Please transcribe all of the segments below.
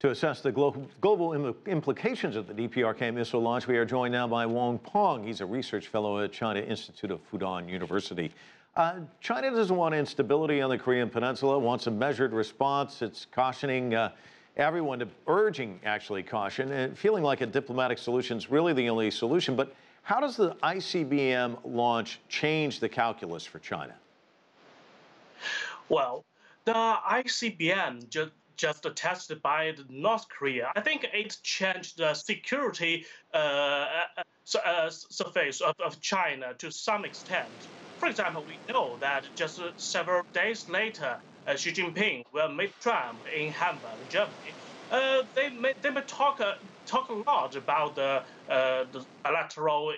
To assess the global implications of the DPRK missile launch, we are joined now by Wang Peng. He's a research fellow at China Institute of Fudan University. China doesn't want instability on the Korean Peninsula, wants a measured response. It's cautioning everyone, urging actually caution, and feeling like a diplomatic solution is really the only solution. But how does the ICBM launch change the calculus for China? Well, the ICBM just tested by North Korea, I think it changed the security surface of China to some extent. For example, we know that just several days later, Xi Jinping will meet Trump in Hamburg, Germany. They may talk a lot about the bilateral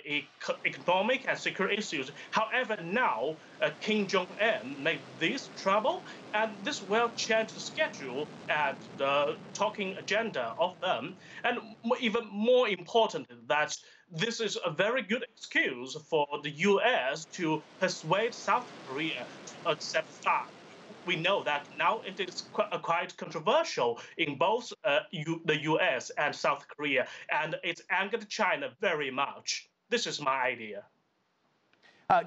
economic and security issues. However, now Kim Jong-un made this trouble, and this will change the schedule and the talking agenda of them. And even more important, that this is a very good excuse for the U.S. to persuade South Korea to accept THAAD. We know that now it is quite controversial in both the U.S. and South Korea, and it's angered China very much. This is my idea.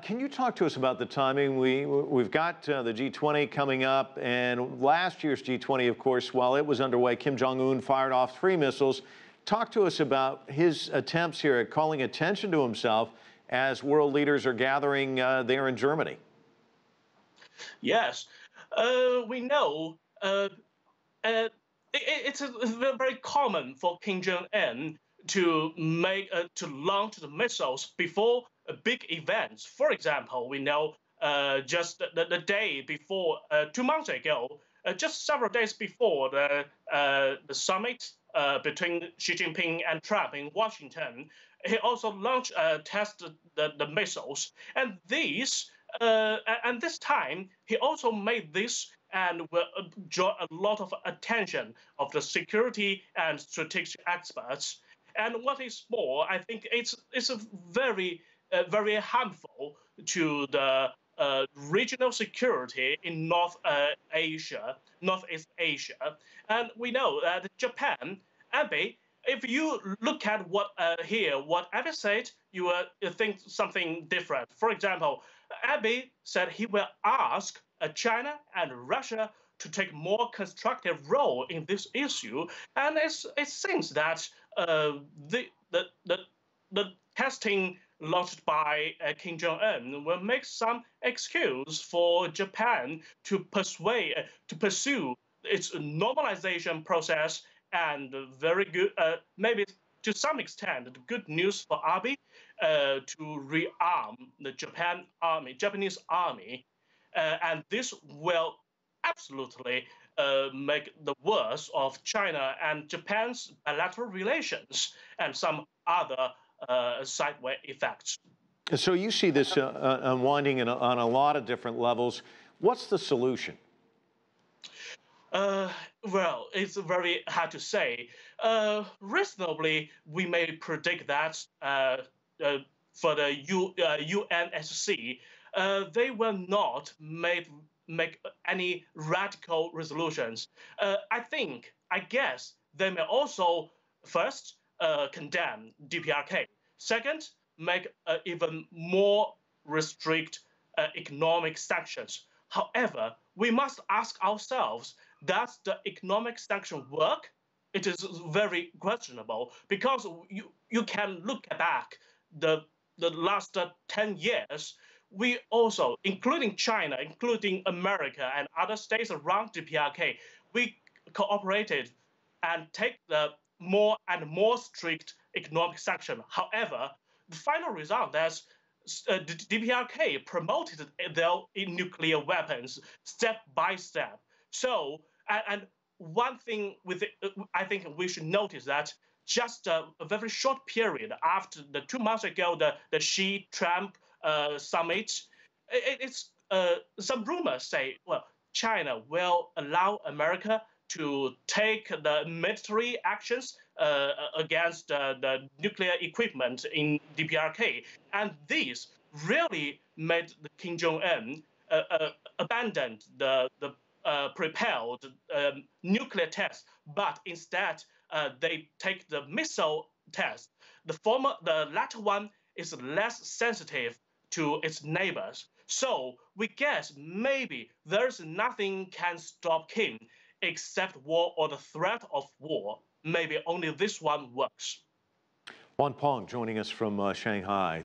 Can you talk to us about the timing? We've got the G20 coming up, and last year's G20, of course, while it was underway, Kim Jong-un fired off 3 missiles. Talk to us about his attempts here at calling attention to himself as world leaders are gathering there in Germany. Yes. We know it's very common for Kim Jong-un to launch the missiles before big events. For example, we know just the day before, 2 months ago, just several days before the summit between Xi Jinping and Trump in Washington, he also launched tested the missiles, and these. And this time, he also made this and will draw a lot of attention of the security and strategic experts. And what is more, I think it's very harmful to the regional security in Northeast Asia. And we know that Japan, Abe, if you look at what Abe said, you will think something different. For example, Abe said he will ask China and Russia to take more constructive role in this issue, and it seems that the testing launched by Kim Jong-un will make some excuse for Japan to pursue its normalization process, and very good, maybe to some extent, the good news for Abe to rearm the Japanese army, and this will absolutely make the worst of China and Japan's bilateral relations and some other sideway effects. So you see this unwinding on a lot of different levels. What's the solution? Well, it's very hard to say. Reasonably, we may predict that for the UNSC, they will not make any radical resolutions. I guess they may also first condemn DPRK. Second, make even more restrict economic sanctions. However, we must ask ourselves, does the economic sanction work? It is very questionable, because you can look back the last 10 years. We also, including China, including America and other states around DPRK, we cooperated and take the more and more strict economic sanction. However, the final result is the DPRK promoted their nuclear weapons step by step. So, and one thing I think we should notice that just a very short period after the 2 months ago, the Xi-Trump summit, some rumors say, well, China will allow America to take the military actions against the nuclear equipment in DPRK. And this really made the Kim Jong-un abandon the prepared nuclear test, but instead they take the missile test. The latter one is less sensitive to its neighbors. So we guess maybe there's nothing can stop Kim except war or the threat of war. Maybe only this one works. Wang Peng joining us from Shanghai.